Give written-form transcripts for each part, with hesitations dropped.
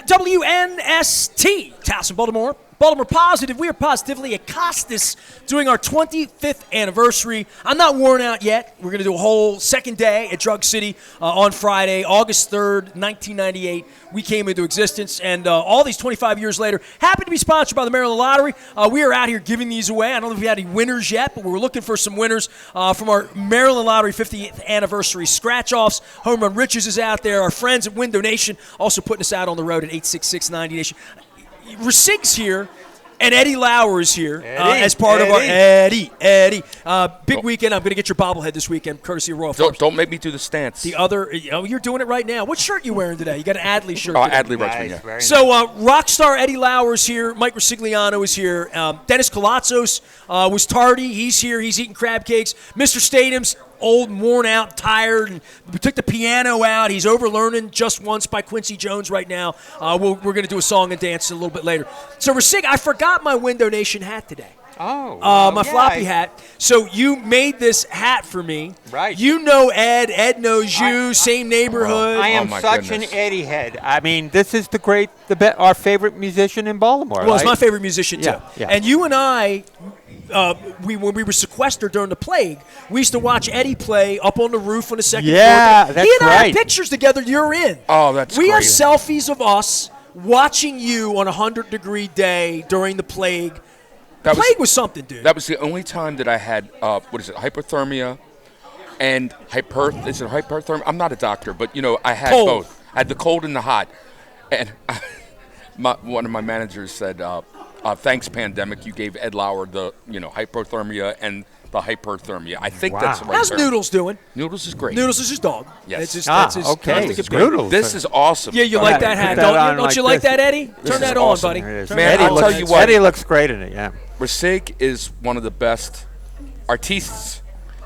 WNST, Towson, Baltimore. Baltimore Positive. We are positively at Costas doing our 25th anniversary. I'm not worn out yet. We're going to do a whole second day at Drug City on Friday, August 3rd, 1998. We came into existence, and all these 25 years later, happy to be sponsored by the Maryland Lottery. We are out here giving these away. I don't know if we had any winners yet, but we're looking for some winners from our Maryland Lottery 50th anniversary scratch-offs. Home Run Riches is out there. Our friends at Window Nation also putting us out on the road at 866-90 Nation. Ricig's here, and Eddie Lauer is here as part of our Eddie. Big weekend. I'm going to get your bobblehead this weekend, courtesy of Royal Farms. Don't make me do the stance. The other, you're doing it right now. What shirt you wearing today? You got an Adley shirt. Adley Rutschman, yeah. Nice. So rock star Eddie Lauer is here. Mike Ricigliano is here. Dennis Colazzos was tardy. He's here. He's eating crab cakes. Mr. Stadium's old, worn out, tired, and we took the piano out. He's overlearning Just Once by Quincy Jones right now. We're going to do a song and dance a little bit later. So, Ricig, I forgot my Window Nation hat today. My floppy hat. So you made this hat for me. Right. You know Ed. Ed knows you. Same neighborhood. I am such an Eddie head. I mean, this is our favorite musician in Baltimore. Well, it's my favorite musician, too. Yeah. And you and I, when we were sequestered during the plague, we used to watch Eddie play up on the roof on the second floor. That's He and I right. have pictures together you're in. Oh, that's We great. have selfies of us watching you on a 100-degree day during the plague. Plague was something, dude. That was the only time that I had, hypothermia and is it hyperthermia? I'm not a doctor, but, I had both. I had the cold and the hot. And one of my managers said, thanks, pandemic, you gave Ed Lauer the, hypothermia and the hyperthermia. I think that's the right How's term. Noodles doing? Noodles is great. Noodles is his dog. Yes. That's his okay. Noodles. This is awesome. Yeah, you like that hat, don't you like that, Eddie? Turn that on, buddy. Man, I'll tell you what. Eddie looks great in it, yeah. Ricig is one of the best artistes,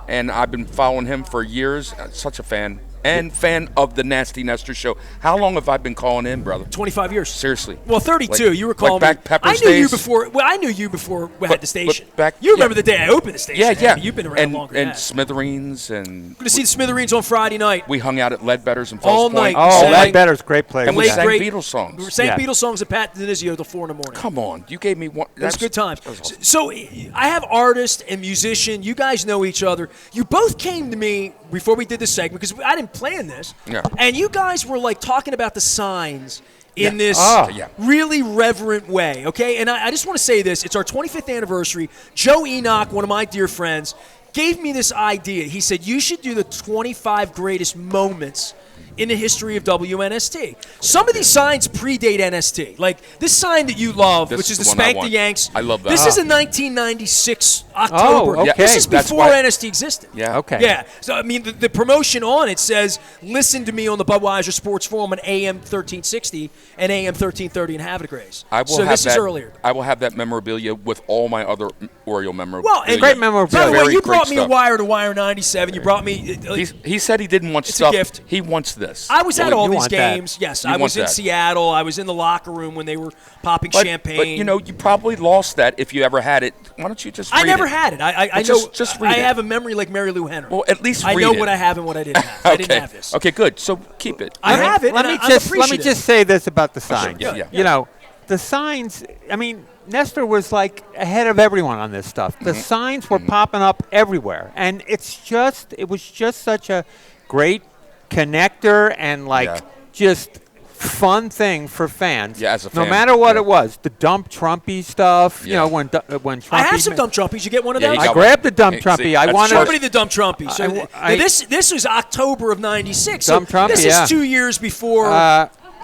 and I've been following him for years. Such a fan. And fan of the Nasty Nestor show. How long have I been calling in, brother? 25 years. Seriously. Well, 32. You were calling back me. Pepper's I knew you days. before. Well, I knew you before we had the station. Back, you remember the day I opened the station? Yeah. You've been around longer than and that. Smithereens and. Going to see the Smithereens on Friday night. We hung out at Ledbetter's and Fells All Point. night. Oh, Ledbetter's great place. And we Played sang great Beatles songs. We sang Beatles songs at Pat Denizio till 4 in the morning. Come on, you gave me one. It was good times. Awesome. So I have artist and musician. You guys know each other. You both came to me before we did this segment because I didn't plan this. Yeah. And you guys were like talking about the signs in this really reverent way, okay? And I just want to say this. It's our 25th anniversary. Joe Enoch, one of my dear friends, gave me this idea. He said, you should do the 25 greatest moments in the history of WNST. Some of these signs predate NST. Like this sign that you love, which is the Spank the Yanks. I love that. This is in 1996 October. Oh, okay. This is That's before why- NST existed. Yeah. Okay. Yeah. So, I mean, the promotion on it says, listen to me on the Budweiser Sports Forum on AM 1360 and AM 1330 in Havertide. This is earlier. I will have that memorabilia with all my other Oriole memorabilia. Well, and great memorabilia. By the way, Very you great brought me a stuff. Wire to Wire 97. You brought me. He said he didn't want It's stuff. a gift. He wants this. I was at all you these want that. games. Yes, You I want was in that. Seattle. I was in the locker room when they were popping But champagne. you probably lost that if you ever had it. Why don't you just read I never it? had it. I know. Just read I it. have a memory like Mary Lou Henner. Well, at least I read know it. what I have and what I didn't have. I didn't have this. Okay, good. So keep it. I have it. Let and me I'm just appreciative. say this about the signs. Yeah. You know, the signs. I mean, Nestor was like ahead of everyone on this stuff. The signs were popping up everywhere, and it was just such a great connector and just fun thing for fans. Yeah, as a fan. No matter what it was, the dump Trumpy stuff. You know, when Trumpy. I have some dump Trumpies. You get one of Yeah, those? he got I grabbed the dump See, Trumpy. I that's wanted. Show me the dump Trumpy. So I- this was October of '96. Dump So Trumpy, this yeah. is 2 years before.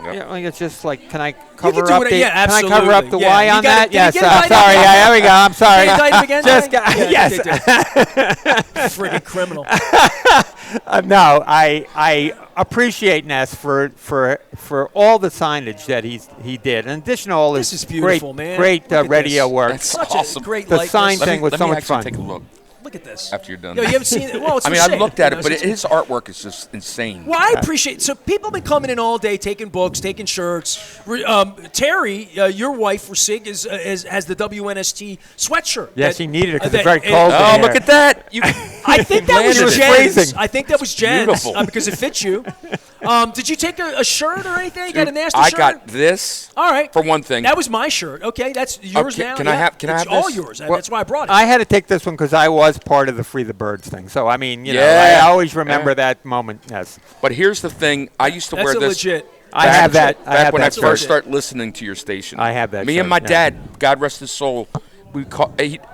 You know, it's just like, can I cover can do up it, the? yeah, Can I cover up the absolutely. Yeah. Y You on gotta- that? did you Yes. get it right Sorry. again? Yeah, there we go. I'm sorry. Can you indict him again? Just Yeah, yes. Friggin' criminal. No, I appreciate Ness for all the signage that he did. In addition to all This his is beautiful, man. great Look at radio this. work. That's Such awesome. a great The likeness. sign thing was Let so me much actually fun. take a look Look at this. after you're done. Yo, you haven't seen it? Well, it's I mean, for I sale, looked at you it, know, but so his artwork is just insane. Well, I appreciate. So people have been coming in all day, taking books, taking shirts. Terry, your wife, Ricig, has the WNST sweatshirt. Yes, he needed it because it's that- very cold. Oh, in look here. at that! You, I think that was Landed it. Jen's. Phrasing. I think that was Jen's Beautiful. because it fits you. Did you take a shirt or anything? You got a nasty I shirt? got this. All right. For one thing. That was my shirt. Okay, that's yours Okay, now. can I yeah. have- can I It's have all this? yours. Well, That's why I brought it. I had to take this one because I was part of the Free the Birds thing. So, I mean, you know, Yeah. I always remember Yeah. that moment. Yes. But here's the thing. I used to That's wear a this. legit. I have that. Back when I shirt. first started listening to your station. I have that Me shirt, and my yeah. dad, God rest his soul,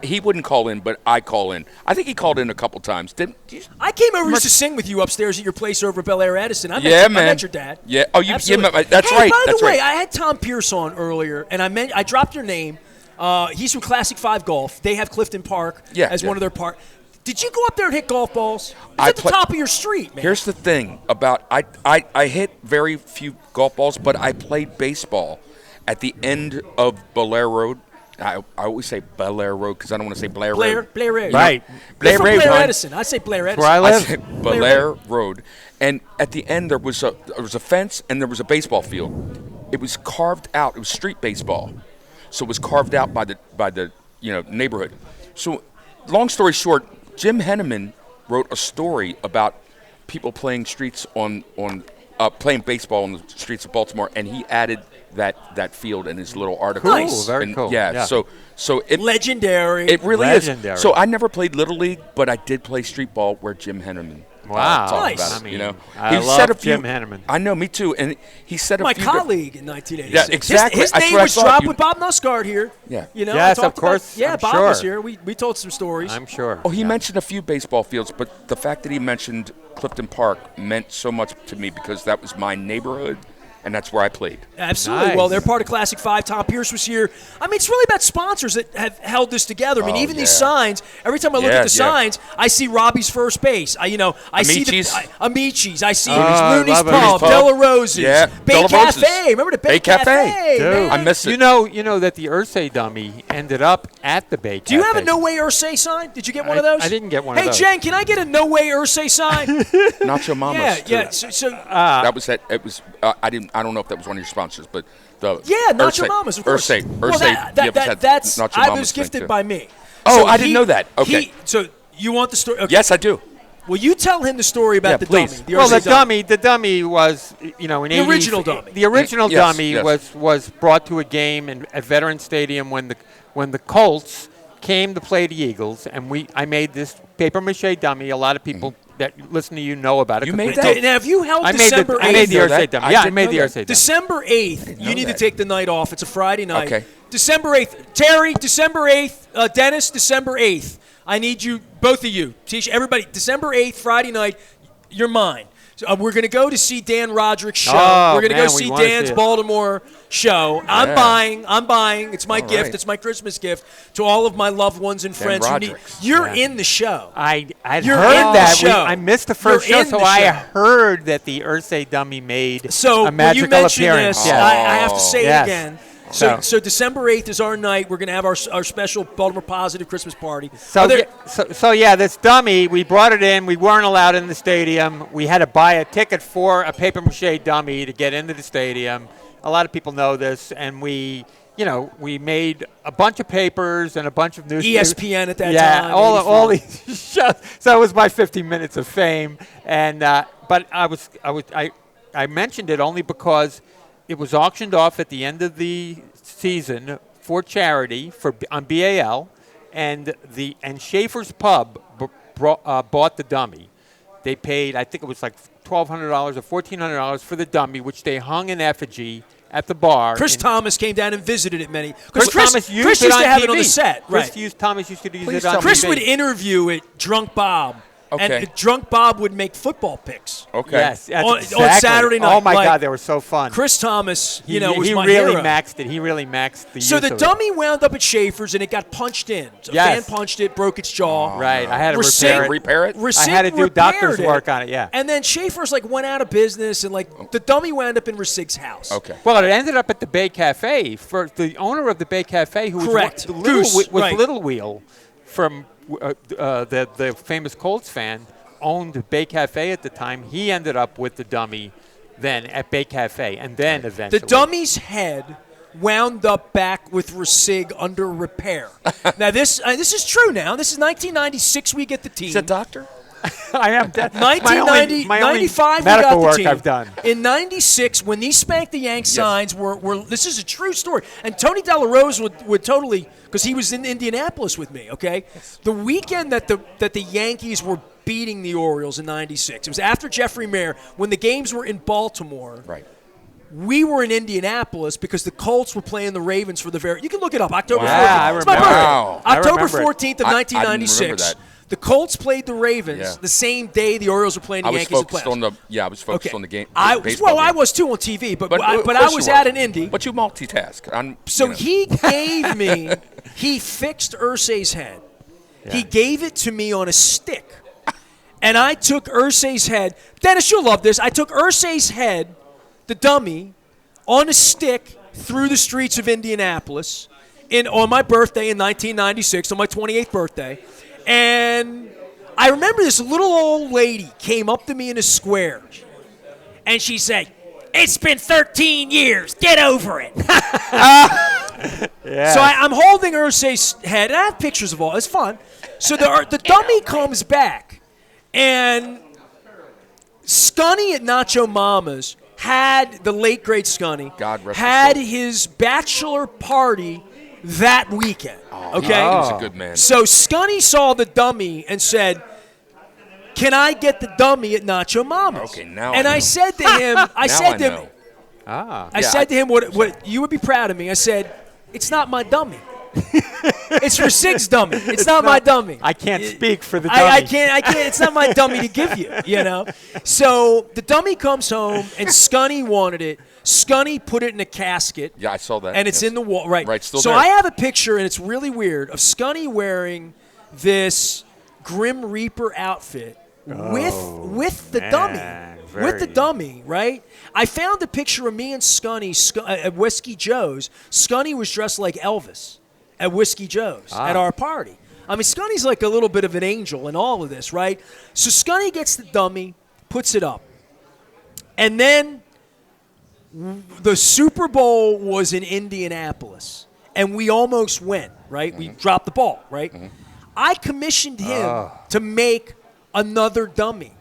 he wouldn't call in, but I call in. I think he called in a couple times. Didn't you? I came over used to sing with you upstairs at your place over at Bel Air Edison. I met Yeah, you, man. I met your dad. Yeah. Oh, you Absolutely. met my, that's hey, right. By That's the way, right. I had Tom Pierce on earlier, and I dropped your name. He's from Classic 5 Golf. They have Clifton Park as one of their park. Did you go up there and hit golf balls? It's at the top of your street, man. Here's the thing about I hit very few golf balls, but I played baseball at the end of Belair Road. I always say Belair Road because I don't want to say Blair Road. Blair Road. Right. Blair, Blair Blair Road. Edison. I say Blair Edison. Where I I live. say Belair Road, and at the end there was a fence and there was a baseball field. It was carved out. It was street baseball, so it was carved out by the neighborhood. So, long story short, Jim Henneman wrote a story about people playing playing baseball on the streets of Baltimore, and he added that field in his little article. Nice. Cool, very And cool. Yeah, so it Legendary. it really Legendary. is. So I never played Little League, but I did play street ball where Jim Henneman Wow. talked Nice. about it. I You know, mean, I he love said a few, Jim Henneman. I know, me too. And he said a my few. colleague in 1986. Yeah, exactly. His That's name what I was thought. dropped You- with Bob Nussgaard here. Yeah. You know, Yes, I talked of course. About, I'm Bob sure. was here. We told some stories. I'm sure. Oh, he mentioned a few baseball fields, but the fact that he mentioned Clifton Park meant so much to me because that was my neighborhood, and that's where I played. Absolutely. Nice. Well, they're part of Classic 5. Tom Pierce was here. I mean, it's really about sponsors that have held this together. I mean, Oh, even these yeah. signs, every time I look Yeah, at the yeah. signs, I see Robbie's First Base. I see Amici's. Amici's. I see I Mooney's love Pub, Mooney's Della Rose's, Yeah, Bay Della Rose's. Cafe. Remember the Bay Bay Cafe. Dude. man? I miss it. You know that the Ursay dummy ended up at the Bay Cafe. Do you have a No Way Ursay sign? Did you get one of those? I didn't get one of Hey, those. Jen, can I get a No Way Ursay sign? Nacho Mama's. yeah, too. yeah. So That was that. It was. I don't know if that was one of your sponsors, but the yeah, Nacho Ursay- Mama's, of course. Ursay. Well, you ever had that's Nacho I Mama's was thing, gifted too? by me. Oh, So I didn't know that. Okay. So you want the story? Okay. Yes, I do. Well, you tell him the story about Yeah, the please. dummy. Well, Ursay the dummy was, in The original dummy. The original Yes, dummy yes. was brought to a game at Veterans Stadium when the Colts came to play the Eagles, and I made this paper mache dummy. A lot of people that listen to you know about it. You 'cause made we that? did- Now, if you held I made December the I made the 8th, know Ursay that. dummy. I Yeah, I didn't made know the that. Ursay dummy. December 8th, know you need to that. take the night off. It's a Friday night. Okay. December 8th. Terry, December 8th. Dennis, December 8th. I need you, both of you. Teach everybody, December 8th, Friday night, you're mine. So, we're going to go to see Dan Roderick's show. Oh, we're going to go man, we see wanna Dan's see it. Baltimore show. I'm buying. It's my All gift. right. It's my Christmas gift to all of my loved ones and friends who need. Roderick's. You're Yeah. in the show. I'd You're heard in the that. show. I missed the first You're show, in so the I show. heard that the Ursay dummy made So a when you magical mention appearance. this, Yes. I have to say Yes. it again. So- So December 8th is our night. We're going to have our special Baltimore Positive Christmas party. So yeah, this dummy, we brought it in. We weren't allowed in the stadium. We had to buy a ticket for a paper mache dummy to get into the stadium. A lot of people know this, and we made a bunch of papers and a bunch of news. ESPN at that time. Yeah, all 84. these shows. So it was my 15 minutes of fame, and but I mentioned it only because it was auctioned off at the end of the season for charity on BAL, and Schaefer's Pub bought the dummy. They paid, I think it was like $1,200 or $1,400 for the dummy, which they hung in effigy at the bar. Chris Thomas came down and visited it many. Chris Chris Thomas used Chris it used on to have TV. it on the set. Thomas used to use Please it on tell me. Chris TV. would interview it, Drunk Bob. Okay. And Drunk Bob would make football picks. Okay. Yes, that's On exactly. Saturday night, Oh my like, God, they were so fun. Chris Thomas, was he my really hero. maxed it. He really maxed the So use the of dummy wound up at Schaefer's and it got punched in. So a Yes. fan punched it, broke its jaw. it. Right, I had to Ricig- repair it. Repair it? I had to do repaired doctor's it, work on it, yeah. And then Schaefer's went out of business, and the dummy wound up in Ricig's house. Okay. Well, it ended up at the Bay Cafe for the owner of the Bay Cafe, who Correct. was Goose, right. Little Wheel from the famous Colts fan, owned Bay Cafe at the time. He ended up with the dummy then at Bay Cafe, and then eventually The dummy's head wound up back with Ricig under repair. Now, this is true now. This is 1996 we get the team. He's a doctor? I am. 1990, my only 95 medical we got the work team. I've done. In 96, when these Spank the Yank signs were this is a true story. And Tony Della Rose would totally, because he was in Indianapolis with me, okay? The weekend that the Yankees were beating the Orioles in 96, it was after Jeffrey Mayer, when the games were in Baltimore. Right. We were in Indianapolis because the Colts were playing the Ravens for the you can look it up, October 14th. I It's my remember. birthday. Wow. October I remember it. 14th of I 1996. didn't remember that. The Colts played the Ravens Yeah. the same day the Orioles were playing the I was Yankees in focused playoffs. I was focused on the game. I baseball game. was too on TV, but of I course was you at were. an Indy. But you multitask. So you know. he gave me, he fixed Irsay's head. He gave it to me on a stick. And I took Irsay's head. Dennis, you'll love this. I took Irsay's head, the dummy, on a stick through the streets of Indianapolis on my birthday in 1996, on my 28th birthday. And I remember this little old lady came up to me in a square. And she said, "It's been 13 years. Get over it." So I'm holding Irsay's head, and I have pictures of all. It's fun. So the dummy comes back, and Scunny at Nacho Mama's had, the late great Scunny, God rest his had soul. his bachelor party that weekend. Okay? He was a good man. So Scunny saw the dummy and said, "Can I get the dummy at Nacho Mama's?" Okay, now and I I know. said to him, I said to him, Ah. I said to him, what you would be proud of me. I said, "It's not my dummy. It's Ricig's dummy. It's not my dummy. I can't speak for the dummy. I can't. It's not my dummy to give you. You know." So the dummy comes home, and Scunny wanted it. Scunny put it in a casket. Yeah, I saw that. And it's yes. in the wall. Right. Right, still so there. I have a picture, and it's really weird, of Scunny wearing this Grim Reaper outfit with the man, dummy. With the very- dummy, right? I found a picture of me and Scunny at Whiskey Joe's. Scunny was dressed like Elvis at Whiskey Joe's at our party. I mean, Scunny's like a little bit of an angel in all of this, right? So Scunny gets the dummy, puts it up. And then the Super Bowl was in Indianapolis, and we almost went, right? We dropped the ball, right? I commissioned him to make another dummy.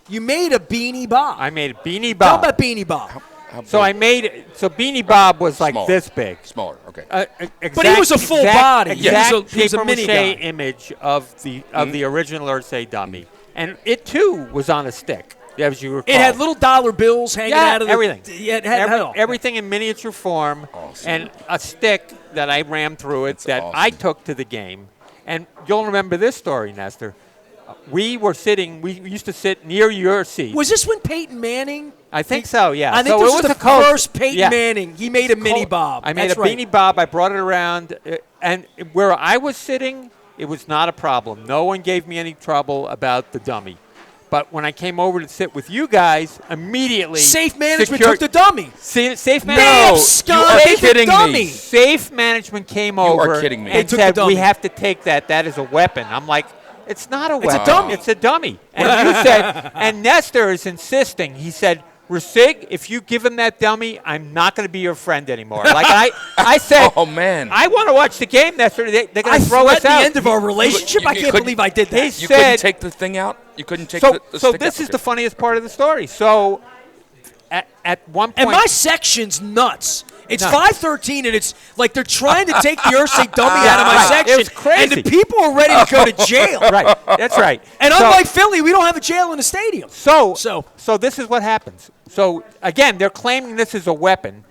You made a Beanie Bob. I made a Beanie Talk Bob. about Beanie Bob. So I made so Beanie Bob was like Smaller. this big. Smaller, okay. But he was a full body. He Exact was a paper mini mache guy. image of the original Irsay dummy, and it too was on a stick, as you recall. It had little dollar bills hanging out of the everything. Yeah, it had it all. Everything in miniature form, Awesome. and a stick that I rammed through it That's that awesome. I took to the game. And you'll remember this story, Nestor. We used to sit near your seat. Was this when Peyton Manning? I think so, yeah. I think so this it was the Colts. first Peyton Yeah. Manning. He made a mini Bob. I made That's a right. Beanie Bob. I brought it around, and where I was sitting, it was not a problem. No one gave me any trouble about the dummy. But when I came over to sit with you guys, immediately Safe management took the dummy. Safe Damn, management. Scott, are take the kidding me. dummy. Safe management came are over kidding me. They and took the said, dummy. "We have to take that. That is a weapon." I'm like, "It's not a weapon. dummy. It's a dummy." And you said, and Nestor is insisting. He said, "Ricig, if you give him that dummy, I'm not going to be your friend anymore." Like I said, Oh, man. I want to watch the game, Nestor. They're going I to throw us threatened out. the end of our relationship. you I can't couldn't- believe I did that. He You said- couldn't take the thing out? You couldn't take the So stick this out? is the funniest part of the story. So at one point, And my section's nuts. It's Nuts. 513, and it's like they're trying to take the Irsay dummy out of my Right. section. It was crazy. And the people are ready to go to jail. right, that's right. And So- unlike Philly, we don't have a jail in the stadium. So this is what happens. So again, they're claiming this is a weapon.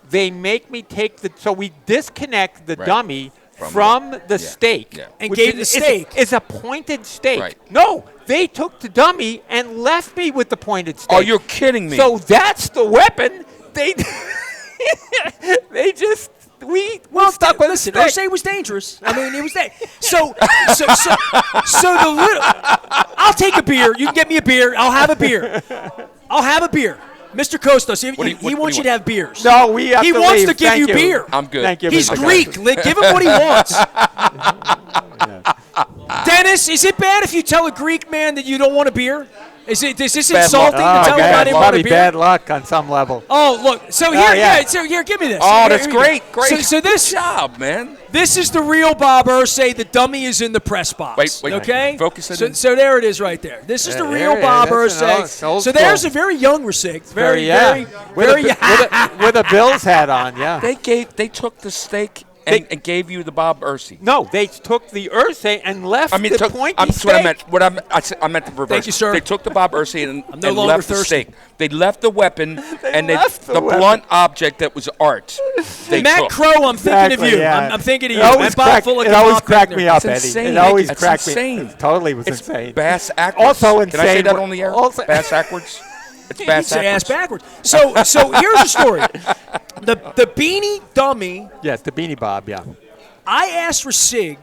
They make me take so we disconnect the Right. dummy From from the yeah. stake. Yeah. And which gave the is- stake. is a pointed stake. Right. No, they took the dummy and left me with the pointed stake. Oh, you're kidding me. So that's the weapon. They they just we stuck with listen, the stick. Irsay was dangerous. I mean, it was that. So the little. I'll take a beer. You can get me a beer. I'll have a beer. Mr. Kostos, he What do you wants you want? to have beers. No, we have He to wants leave. to give Thank you beer. I'm good. Thank you. He's Mr. Greek. Give him what he wants. Dennis, is it bad if you tell a Greek man that you don't want a beer? Is this Bad insulting luck. to tell me man, I didn't want probably a beer? bad luck on some level. Oh, look. So here, yeah. so here, give me this. Oh, Here- that's here we go. great. Great. So this Good job, man. This is the real Bob Irsay. The dummy is in the press box. Wait. Okay? Focus it in. So there it is right there. This is the Yeah, real yeah, Bob that's an Irsay. old So there's school. a very young Ricig. Very with a Bills hat on, yeah. They took the steak and gave you the Bob Irsay. No, they took the Irsay and left I mean, the pointy that's what I steak. meant. I meant the reverse. Thank you, sir. They took the Bob Irsay and, I'm no and longer left the thirsty. steak. They left the weapon and left the the weapon. blunt object that was art. They Matt took. Crow, I'm thinking of you. yeah. I'm thinking of you. It always And Bob cracked, Fullick it and always Bob cracked Fichtner. me up, It's Eddie. insane. It always It's cracked insane. me. It totally was It's insane. bass backwards. Also Can I say insane that were- on the air? also- Bass backwards. It's You bass say ass backwards. backwards. So here's the story. The beanie dummy. Yes, the Beanie Bob, yeah. I asked Ricig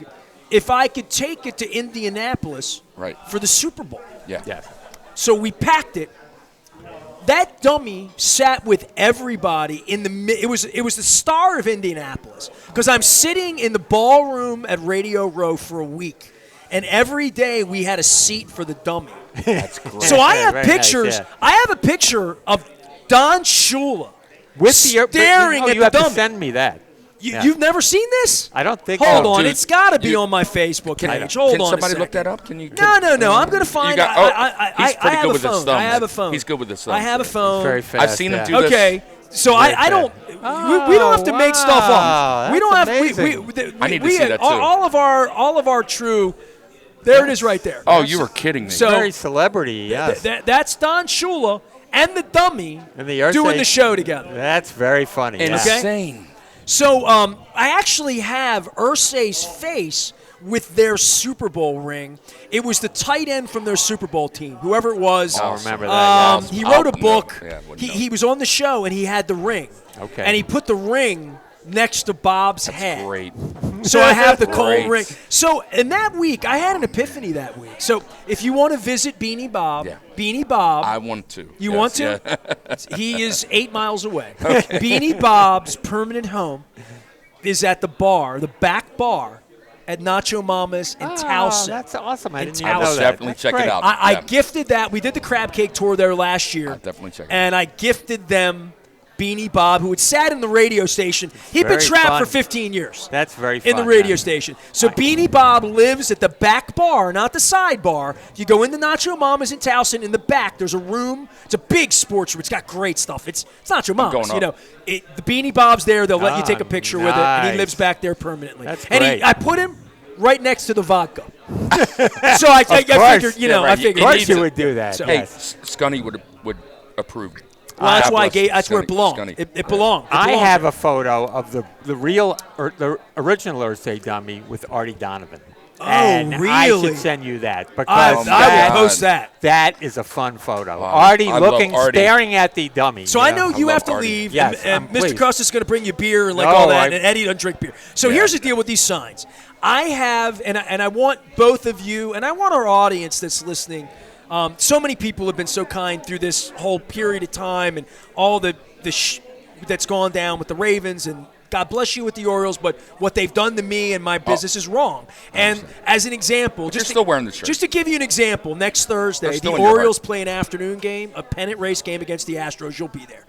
if I could take it to Indianapolis Right. for the Super Bowl. Yeah. Yes. So we packed it. That dummy sat with everybody in the. It was the star of Indianapolis because I'm sitting in the ballroom at Radio Row for a week, and every day we had a seat for the dummy. That's great. So I have Very nice, pictures. yeah. I have a picture of Don Shula With staring you at you the have dummy. to send me that. Yeah. You've never seen this? I don't think Hold so. on, dude, it's got to be you- on my Facebook Can, page. Hold can on somebody a look second. that up? Can you? No. I'm going to find. got- I he's pretty have good a with his phone. thumbs, I have a man. phone. He's good with his I have a thumbs, phone. Very fast. I've seen him yeah. do this. Okay, so Very I don't. fast. We don't have to make stuff wow, up. We don't that's have. amazing. I need to see that, too. All of our true. There it is, right there. Oh, you were kidding me. So- Very celebrity, yes. That's Don Shula and the dummy And the Irsay- doing the show together. That's very funny. yeah. Insane. So I actually have Irsay's face with their Super Bowl ring. It was the tight end from their Super Bowl team, whoever it was. I remember that. yes. He wrote a book. Yeah, wouldn't know. He was on the show and he had the ring. Okay. And he put the ring next to Bob's head. Great. So I have the cold Great. ring. So in that week, I had an epiphany that week. So if you want to visit Beanie Bob, Yeah. Beanie Bob. I want to. You Yes, want to? yeah. He is 8 miles away. Beanie Bob's permanent home is at the bar, the back bar, at Nacho Mama's in Towson. That's awesome. I In didn't even Towson. know that. Definitely That's check it great. out. I Yeah. gifted that. We did the crab cake tour there last year. I'll definitely check it And I gifted them Beanie Bob, who had sat in the radio station. He'd been Very trapped fun. for 15 years. That's very fun. In the radio yeah. station. So Beanie Bob lives at the back bar, not the side bar. You go into Nacho Mama's in Towson. In the back, there's a room. It's a big sports room. It's got great stuff. It's Nacho Mama's. going You up. know, the Beanie Bob's there. They'll let you take a picture with it, and he nice. lives back there permanently. That's and great. I put him right next to the vodka. So I course. figured, you know, Yeah, right. I figured. Of course needs you it. would do that. So- Hey, yes. Scunny would approve. Well, that's God why I bless gave. That's where it Scunny- belonged. Scunny. It belonged. It I belonged have there. a photo of the real, or the original Irsay dummy with Artie Donovan. Oh, and I really? should send you that I because will post that. that is a fun photo. Wow. Artie I love looking, Artie. staring at the dummy. So you I know you I have love to Artie. leave, Yes, and Mr. please. Custis is going to bring you beer and like No, all that, I- and Eddie doesn't drink beer. So here's the deal with these signs. I have, and I want both of you, and I want our audience that's listening. So many people have been so kind through this whole period of time, and all the that's gone down with the Ravens, and God bless you with the Orioles, but what they've done to me and my business is wrong. And as an example, you're still wearing the shirt. Just to give you an example, next Thursday, They're still the in your heart. Orioles play an afternoon game, a pennant race game against the Astros. You'll be there.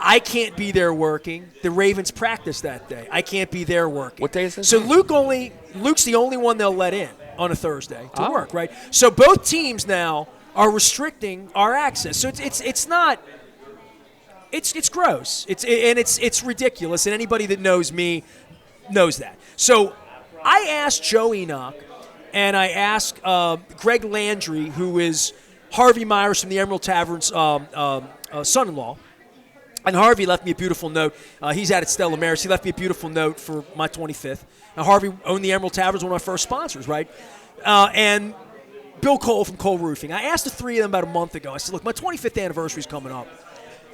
I can't be there working. The Ravens practice that day. I can't be there working. What day is this? So Luke's the only one they'll let in on a Thursday to Oh. work, right? So both teams now are restricting our access. So it's not. It's gross. It's ridiculous, and anybody that knows me knows that. So I asked Joe Enoch, and I asked Greg Landry, who is Harvey Myers from the Emerald Tavern's son-in-law. And Harvey left me a beautiful note. He's out at Stella Maris. He left me a beautiful note for my 25th. Now, Harvey owned the Emerald Tavern, was one of my first sponsors, right? And Bill Cole from Cole Roofing. I asked the three of them about a month ago. I said, look, my 25th anniversary is coming up.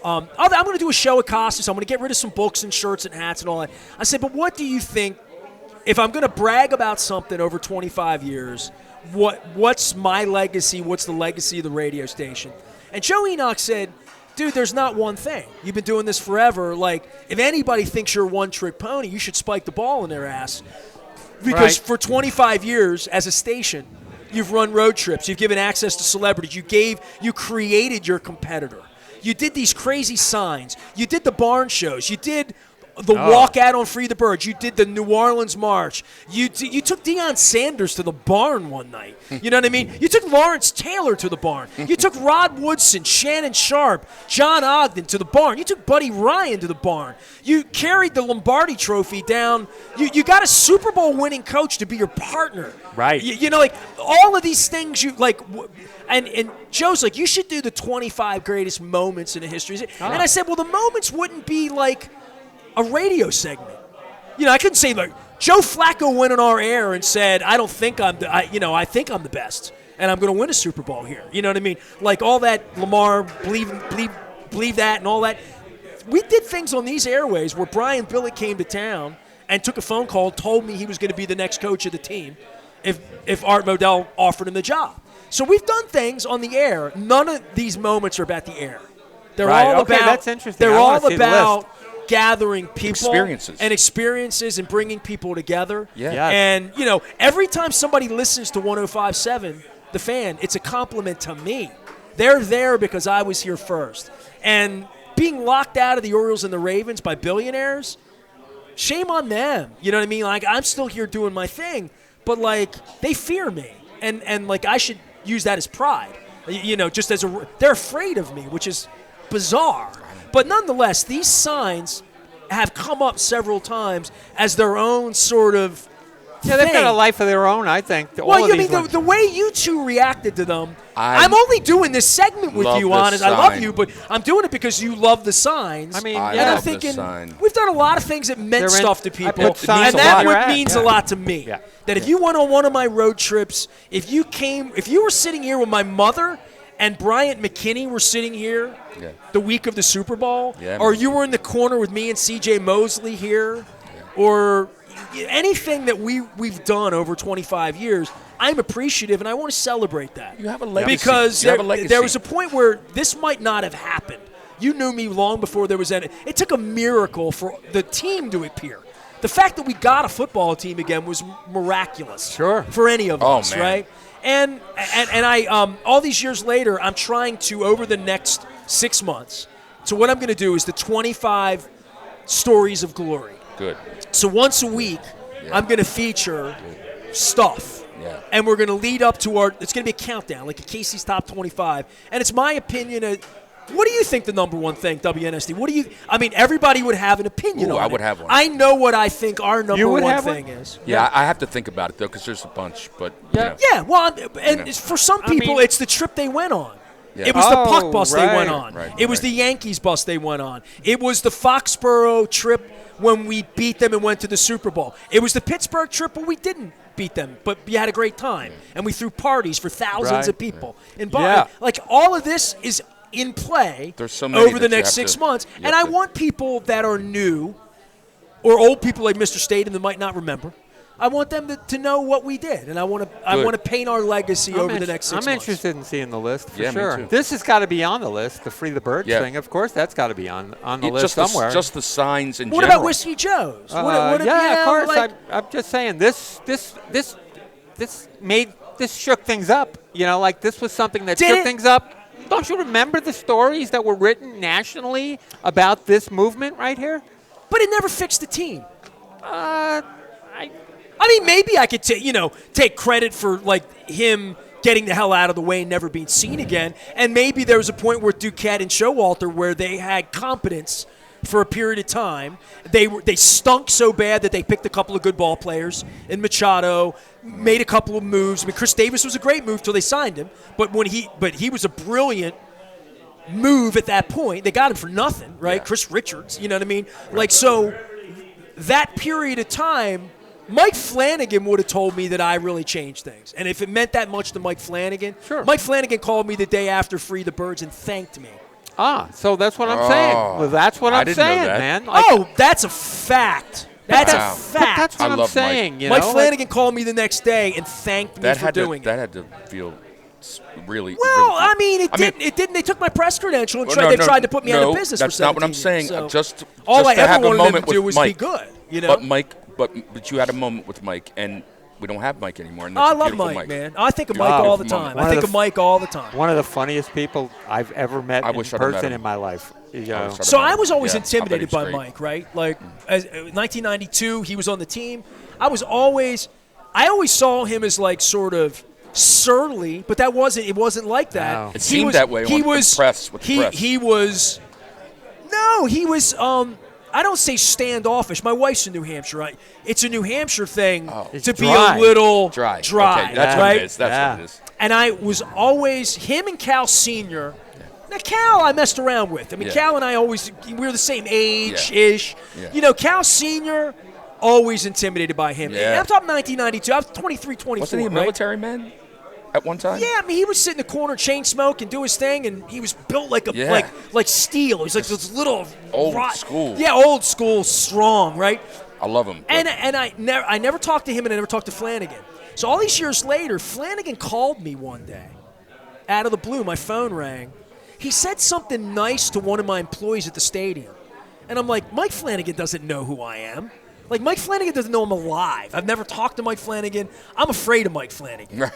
I'm going to do a show at Costas. I'm going to get rid of some books and shirts and hats and all that. I said, but what do you think, if I'm going to brag about something over 25 years, what's my legacy? What's the legacy of the radio station? And Joe Enoch said, dude, there's not one thing. You've been doing this forever. Like, if anybody thinks you're a one-trick pony, you should spike the ball in their ass. Because Right. for 25 years as a station, You've run road trips. You've given access to celebrities. You created your competitor. You did these crazy signs. You did the barn shows. You did the walkout on Free the Birds. You did the New Orleans March. You took Deion Sanders to the barn one night. You know what I mean? You took Lawrence Taylor to the barn. You took Rod Woodson, Shannon Sharp, John Ogden to the barn. You took Buddy Ryan to the barn. You carried the Lombardi Trophy down. You got a Super Bowl winning coach to be your partner. Right. You know, like all of these things you like. And Joe's like, you should do the 25 greatest moments in the history. And I said, well, the moments wouldn't be like a radio segment. You know, I couldn't say like Joe Flacco went on our air and said, I think I'm the best and I'm going to win a Super Bowl here. You know what I mean? Like all that Lamar believe that and all that. We did things on these airways where Brian Billick came to town and took a phone call, told me he was going to be the next coach of the team if Art Modell offered him the job. So we've done things on the air. None of these moments are about the air. They're all about. That's interesting. They're all about gathering people and experiences and bringing people together. Yeah. Yes. And, you know, every time somebody listens to 105.7, The Fan, it's a compliment to me. They're there because I was here first. And being locked out of the Orioles and the Ravens by billionaires, shame on them. You know what I mean? Like, I'm still here doing my thing, but, like, they fear me. And like, I should use that as pride. You know, just as they're afraid of me, which is bizarre. But nonetheless, these signs have come up several times as their own sort of thing. They've got a life of their own, I think. Well, I mean, the way you two reacted to them, I'm only doing this segment with you, honest. I love you, but I'm doing it because you love the signs. I mean, and I'm thinking, we've done a lot of things that meant stuff to people, and that means a lot to me. Yeah. That if you went on one of my road trips, if you were sitting here with my mother and Bryant McKinney were sitting here the week of the Super Bowl, or you were in the corner with me and C.J. Mosley here, or anything that we've done over 25 years, I'm appreciative, and I want to celebrate that. You have a legacy. Because there was a point where this might not have happened. You knew me long before there was any. It took a miracle for the team to appear. The fact that we got a football team again was miraculous. Sure. For any of us, man. right? And I all these years later, I'm trying to, over the next 6 months, so what I'm going to do is the 25 stories of glory. Good. So once a week, I'm going to feature stuff. Yeah. And we're going to lead up to it's going to be a countdown, like a Casey's Top 25. And it's my opinion. What do you think the number one thing, WNST? I mean, everybody would have an opinion on it. I would have one. I know what I think our number one thing is. Yeah, I have to think about it, though, because there's a bunch. But Yeah, well, and for some people, it's the trip they went on. Yeah. It was the puck bus they went right. on. Right, it was the Yankees bus they went on. It was the Foxborough trip when we beat them and went to the Super Bowl. It was the Pittsburgh trip when we didn't beat them, but we had a great time. And we threw parties for thousands of people. And like all of this is in play over the next 6 months. And I want people that are new or old people like Mr. Statham that might not remember. I want them to know what we did, and I want to paint our legacy over the next 6 months. I'm interested in seeing the list for me sure. too. This has got to be on the list. The Free the Birds thing, of course, that's got to be on the list somewhere. Just the signs in what general. about Whiskey Joe's? Of course. I'm just saying this shook things up. You know, like this was something that shook things up. Don't you remember the stories that were written nationally about this movement right here? But it never fixed the team. I mean, maybe I could take credit for like him getting the hell out of the way and never being seen again. And maybe there was a point where Duquette and Showalter where they had competence for a period of time. They stunk so bad that they picked a couple of good ball players in Machado, made a couple of moves. I mean, Chris Davis was a great move till they signed him, but he was a brilliant move at that point. They got him for nothing, right? Yeah. Chris Richards, you know what I mean? Like, so that period of time, Mike Flanagan would have told me that I really changed things. And if it meant that much to Mike Flanagan, Mike Flanagan called me the day after Free the Birds and thanked me. So that's what I'm saying. Well, that's what I'm saying, man. Like, that's a fact. That's a fact. But that's what I'm saying. Mike Flanagan called me the next day and thanked me for doing it. That had to feel really. Well, I mean, it didn't. They took my press credential and they tried to put me out of business for 17 years. That's not what I'm saying. So just all I to ever have a wanted them moment to do with was Mike. be good. You know? But you had a moment with Mike, and we don't have Mike anymore. And I that's a love beautiful Mike, man. I think of Mike Oh, all the time. one I of think the of Mike all the time. One of the funniest people I've ever met in wish I'd have met person him. in my life. You know. wish I'd So have met I him. was always Yeah, I bet intimidated he's by great. Mike, right? Like, 1992, he was on the team. I always saw him as like sort of surly, but it wasn't like that. No. It seemed that way on the press with the press. He was I don't say standoffish. My wife's in New Hampshire, right? It's a New Hampshire thing to It's be dry. a little Dry. right? Okay, that's what it is. That's what it is. And I was always him and Cal Sr. Now Cal, I messed around with. I mean, Yeah. Cal and I we were the same age-ish. Yeah. You know, Cal Sr. always intimidated by him. Yeah. And I'm talking 1992. I was 23, 24. Wasn't he a right? military man at one time? Yeah, I mean, he would sit in the corner, chain smoke, and do his thing, and he was built like Yeah. like steel. He was like this little Old school. Yeah, old school, strong, right? I love him. And I never talked to him, and I never talked to Flanagan. So all these years later, Flanagan called me one day, out of the blue. My phone rang. He said something nice to one of my employees at the stadium, and I'm like, Mike Flanagan doesn't know who I am. Like, Mike Flanagan doesn't know I'm alive. I've never talked to Mike Flanagan. I'm afraid of Mike Flanagan.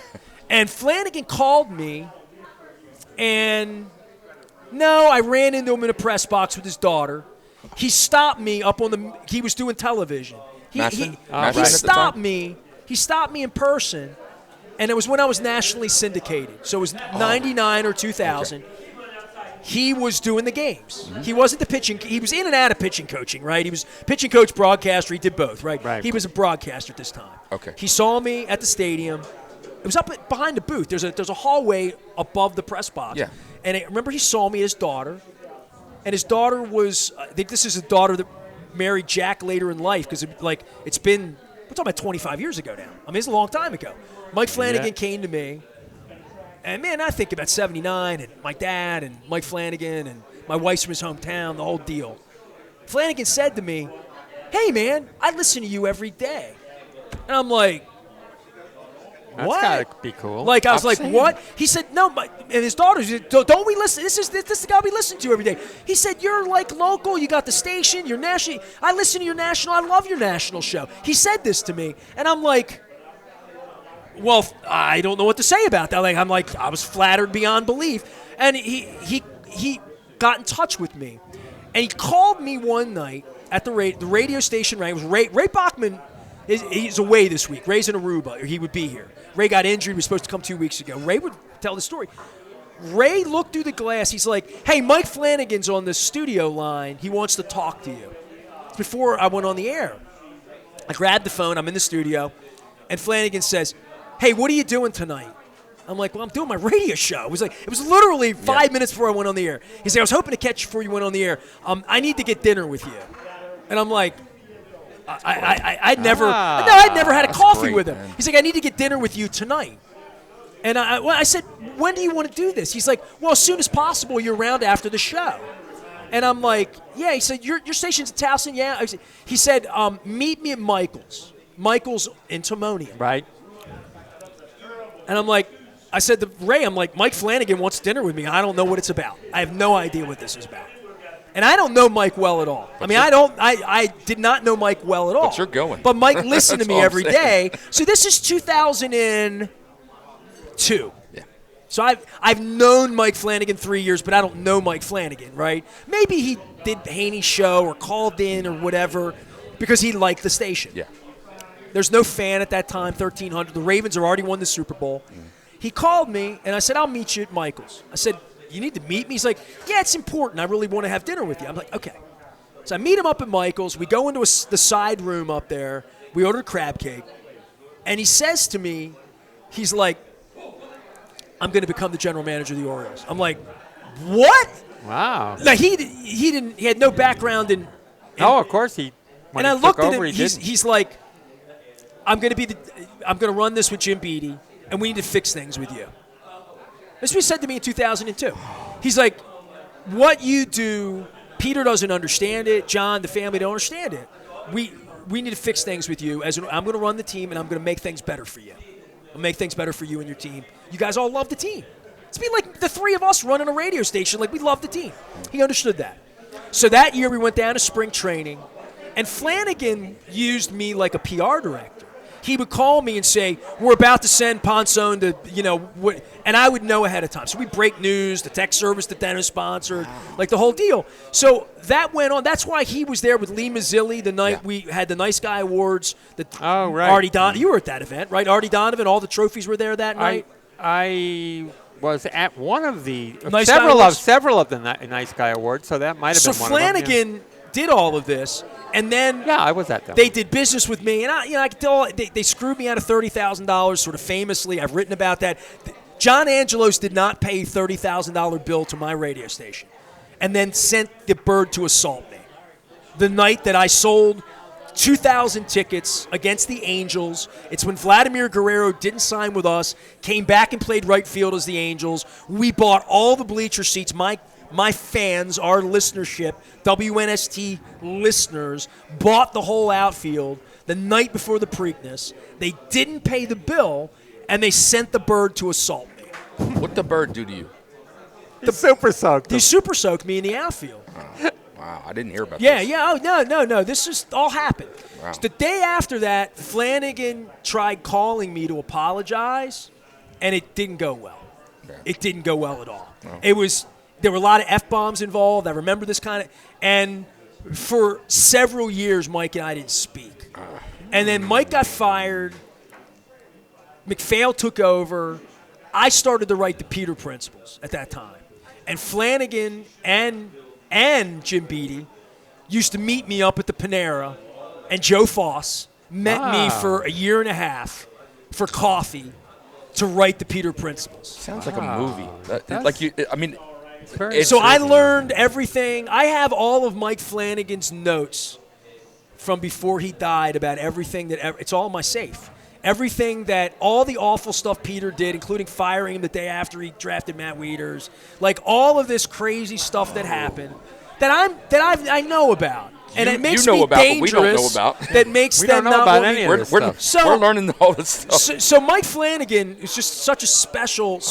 And Flanagan called me, and no, I ran into him in a press box with his daughter. He stopped me he was doing television. He Masson? Masson at the stopped time? me. He stopped me in person, and it was when I was nationally syndicated. So it was 99 or 2000. He was doing the games. Mm-hmm. He wasn't the pitching. He was in and out of pitching coaching, right? He was pitching coach, broadcaster. He did both, right? Right. He was a broadcaster at this time. Okay. He saw me at the stadium. It was up behind the booth. There's a hallway above the press box. Yeah. And I remember he saw me, his daughter, and his daughter was. I think this is a daughter that married Jack later in life because it's been. We're talking about 25 years ago now. I mean, it's a long time ago. Mike Flanagan came to me. And, man, I think about 79 and my dad and Mike Flanagan and my wife's from his hometown, the whole deal. Flanagan said to me, hey, man, I listen to you every day. And I'm like, what? That's got to be cool. Like, I was like, what? He said, no, and his daughter said, don't we listen? This is the guy we listen to every day. He said, you're like local, you got the station, you're national. I listen to your national, I love your national show. He said this to me, and I'm like, well, I don't know what to say about that. I was flattered beyond belief. And he got in touch with me. And he called me one night at the radio station rang. It was Ray Bachman. He's away this week. Ray's in Aruba, or he would be here. Ray got injured. He was supposed to come 2 weeks ago. Ray would tell the story. Ray looked through the glass. He's like, hey, Mike Flanagan's on the studio line. He wants to talk to you. It's before I went on the air. I grabbed the phone. I'm in the studio. And Flanagan says, hey, what are you doing tonight? I'm like, well, I'm doing my radio show. It was literally 5 minutes before I went on the air. He said, I was hoping to catch you before you went on the air. I need to get dinner with you. And I'm like, I'd never had a coffee great, with him. man. He's like, I need to get dinner with you tonight. And I said, when do you want to do this? He's like, well, as soon as possible. You're around after the show. And I'm like, yeah. He said, your station's in Towson? Yeah. He said, meet me at Michael's. Michael's in Timonium. Right. And I'm like, I said to Ray, I'm like, Mike Flanagan wants dinner with me. I don't know what it's about. I have no idea what this is about. And I don't know Mike well at all. I did not know Mike well at all. But you're going. But Mike listened to That's me all I'm every saying. day. So this is 2002. Yeah. So I've known Mike Flanagan 3 years, but I don't know Mike Flanagan, right? Maybe he did Haney's show or called in or whatever because he liked the station. Yeah. There's no fan at that time, 1,300. The Ravens have already won the Super Bowl. He called me, and I said, I'll meet you at Michael's. I said, you need to meet me? He's like, yeah, it's important. I really want to have dinner with you. I'm like, okay. So I meet him up at Michael's. We go into the side room up there. We order crab cake. And he says to me, he's like, I'm going to become the general manager of the Orioles. I'm like, what? Wow. Now, he had no background in Oh, of course he. When and he I looked took at him. over, he didn't. He's like, I'm going to run this with Jim Beattie, and we need to fix things with you. That's what he said to me in 2002. He's like, what you do, Peter doesn't understand it. John, the family don't understand it. We need to fix things with you. I'm going to run the team, and I'm going to make things better for you. I'll make things better for you and your team. You guys all love the team. It's be like the three of us running a radio station. Like, we love the team. He understood that. So that year we went down to spring training, and Flanagan used me like a PR director. he would call me and say, we're about to send Ponzone to, and I would know ahead of time. So we break news, the tech service that Dennis sponsored, like the whole deal. So that went on. That's why he was there with Lee Mazzilli the night we had the Nice Guy Awards. Artie Donovan. You were at that event, right? Artie Donovan, all the trophies were there that night? I was at one of the several of the Nice Guy Awards, so that might have been one Flanagan of them. did all of this, and then I was at them. They did business with me, and I could tell they screwed me out of $30,000, sort of famously. I've written about that. John Angelos did not pay a $30,000 bill to my radio station, and then sent the bird to assault me. The night that I sold 2,000 tickets against the Angels. It's when Vladimir Guerrero didn't sign with us, came back and played right field as the Angels. We bought all the bleacher seats. My fans, our listenership, WNST listeners, bought the whole outfield the night before the Preakness. They didn't pay the bill, and they sent the bird to assault me. What'd the bird do to you? He super soaked. He super soaked me in the outfield. Wow, I didn't hear about this. Yeah. Oh, no. This just all happened. Wow. So the day after that, Flanagan tried calling me to apologize, and it didn't go well. Yeah. It didn't go well at all. No. There were a lot of F-bombs involved. I remember this kind of – and for several years, Mike and I didn't speak. And then Mike got fired. McPhail took over. I started to write the Peter Principles at that time. And Flanagan and Jim Beattie used to meet me up at the Panera, and Joe Foss met me for a year and a half for coffee to write the Peter Principles. Sounds like a movie. So I learned everything. I have all of Mike Flanagan's notes from before he died about everything it's all in my safe. Everything all the awful stuff Peter did, including firing him the day after he drafted Matt Wieters, like all of this crazy stuff that happened that I know about. And it makes me dangerous. But we don't know about. That makes we them don't know not about any of this stuff. We're learning all this stuff. So Mike Flanagan is just such a special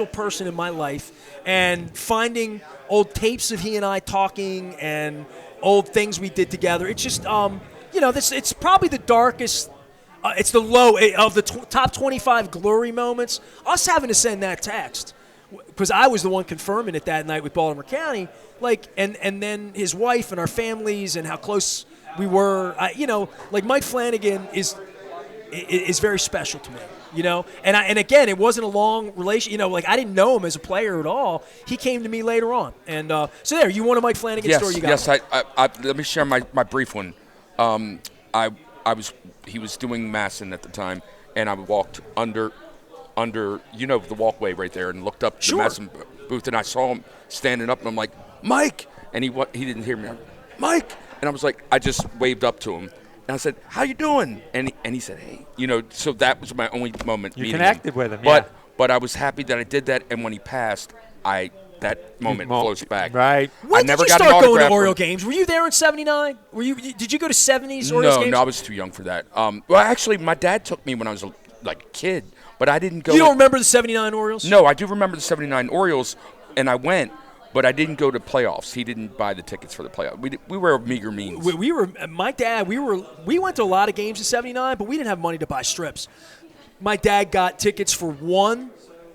person in my life. And finding old tapes of he and I talking and old things we did together, it's just it's probably the darkest. It's the low of the top 25 glory moments. Us having to send that text, because I was the one confirming it that night with Baltimore County, and then his wife and our families and how close we were. Mike Flanagan is very special to me, And again, it wasn't a long relation. I didn't know him as a player at all. He came to me later on, and so there. You want a Mike Flanagan story? You got yes. Let me share my brief one. He was doing Masson at the time, and I walked under the walkway right there and looked up the Masson booth, and I saw him standing up, and I'm like, Mike, and he didn't hear me. Mike, and I was like, I just waved up to him, and I said, how you doing? And he said, hey, so that was my only moment. You connected with him, but I was happy that I did that, and when he passed, that moment flows back. Right. When did you start going to Oriole games? Were you there in '79? Did you go to '70s Orioles games? No, I was too young for that. Well, actually, my dad took me when I was a kid, but I didn't go. You don't remember the '79 Orioles? No, I do remember the '79 Orioles, and I went, but I didn't go to playoffs. He didn't buy the tickets for the playoffs. We were of meager means. We went to a lot of games in '79, but we didn't have money to buy strips. My dad got tickets for one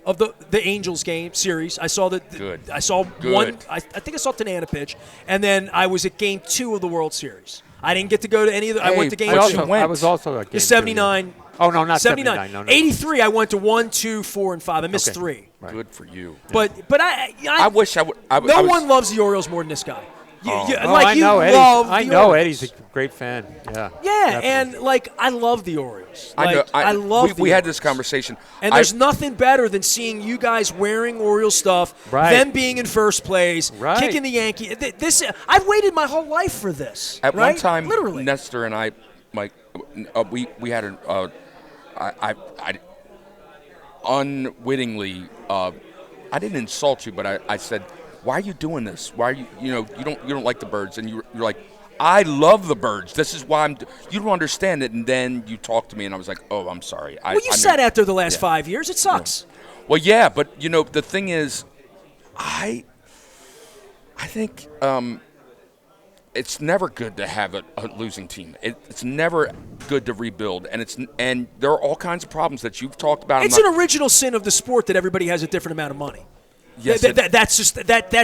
of the Angels game series. I saw one. I think I saw Tanana pitch, and then I was at Game 2 of the World Series. I didn't get to go to any of the. I went to Game 2. I was also at Game 2. 79. Oh no, not 79. No. 83. I went to 1, 2, 4, and 5. I missed 3. Right. Good for you. But I wish I would. No one loves the Orioles more than this guy. I know Eddie's a great fan. Yeah. Yeah, definitely. And I love the Orioles. I love. We had this conversation, and there's nothing better than seeing you guys wearing Orioles stuff, them being in first place, kicking the Yankees. I've waited my whole life for this. At one time, literally, Nestor and I, Mike, we had I unwittingly, I didn't insult you, but I said, why are you doing this? Why are you don't like the birds? And you're like, I love the birds. This is why you don't understand it. And then you talked to me, and I was like, oh, I'm sorry. You said after the last 5 years, it sucks. Yeah. Well, yeah, but the thing is, I think it's never good to have a losing team. It's never good to rebuild, and there are all kinds of problems that you've talked about. It's an original sin of the sport that everybody has a different amount of money. Yes, that's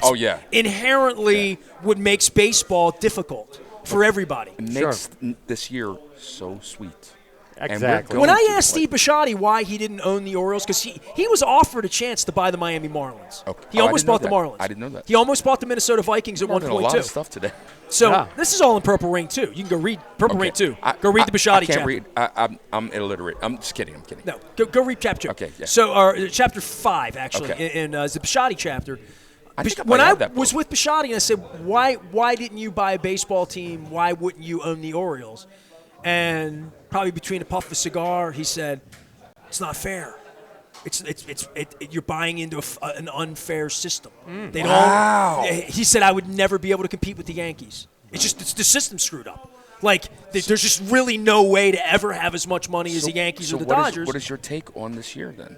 oh, yeah. inherently what makes baseball difficult for everybody. It makes this year so sweet. Exactly. When I asked Steve Bisciotti why he didn't own the Orioles, because he was offered a chance to buy the Miami Marlins. Okay. He almost bought the Marlins. I didn't know that. He almost bought the Minnesota Vikings at We're learning a lot of 1.2. stuff today. So this is all in Purple Rain, too. You can go read Purple Rain, too. Go read the Bisciotti I can't chapter. read. I'm illiterate. I'm just kidding. I'm kidding. No, go read chapter 2. Okay, yeah. So chapter 5, actually, Okay. in the Bisciotti chapter. When I that was book. with Bisciotti and I said, why didn't you buy a baseball team? Why wouldn't you own the Orioles? And probably between a puff of a cigar, he said, it's not fair. You're buying into an unfair system. They Wow. don't. He said, I would never be able to compete with the Yankees. It's the system screwed up. Like, there's just really no way to ever have as much money as the Yankees or the Dodgers. What is your take on this year then?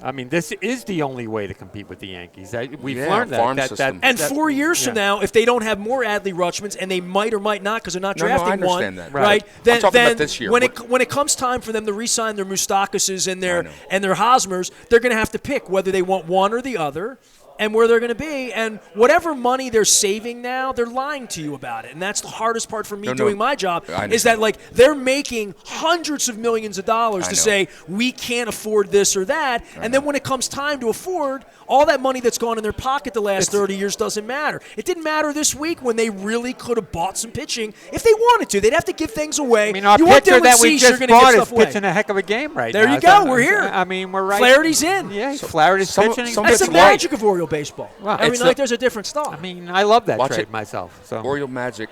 I mean, this is the only way to compete with the Yankees. We've Yeah, learned farm that. system. And 4 years from now, if they don't have more Adley Rutschmans, and they might or might not because they're not No, I drafting understand one, that. right? I'm Then, talking about this year. when it comes time for them to re-sign their Moustakas and their Hosmers, they're going to have to pick whether they want one or the other, and where they're going to be. And whatever money they're saving now, they're lying to you about it. And that's the hardest part for me doing my job, is that, like, they're making hundreds of millions of dollars to say, we can't afford this or that. And then when it comes time to afford, all that money that's gone in their pocket the last 30 years doesn't matter. It didn't matter this week when they really could have bought some pitching if they wanted to. They'd have to give things away. I mean, our you want pitcher Dylan that we Cease, you're just going to give bought is stuff away. pitching a heck of a game right now. There you go. We're here. I mean, we're right. Flaherty's in. Yeah, Flaherty's pitching. That's the magic of Oriole baseball. Wow. Every It's night there's a different star. I mean, I love that Watch trade it. myself. So. Oriole Magic.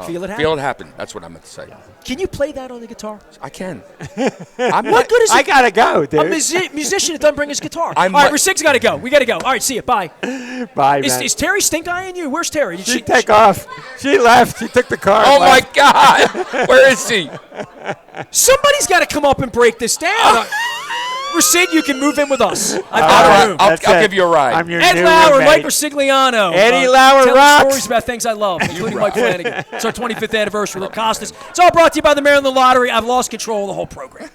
Feel it happen. Feel it happen. That's what I meant to say. Can you play that on the guitar? I can. What good is it? I gotta go, dude. A musician that doesn't bring his guitar. I'm All right, like- Ricig's got to go. We got to go. All right, see you. Bye. Bye, man. Is Terry stink-eyeing you? Where's Terry? Did she take off. She left. She took the car. Oh and my left. God! Where is he? Somebody's got to come up and break this down. Ricig, you can move in with us. I've got a room. I'll give you a ride. I'm your Ed new Lauer, roommate. Mike Ricigliano. Eddie Lauer telling rocks. stories about things I love, including Mike Flanagan. It's our 25th anniversary. Look, Costas. It's all brought to you by the Maryland Lottery. I've lost control of the whole program.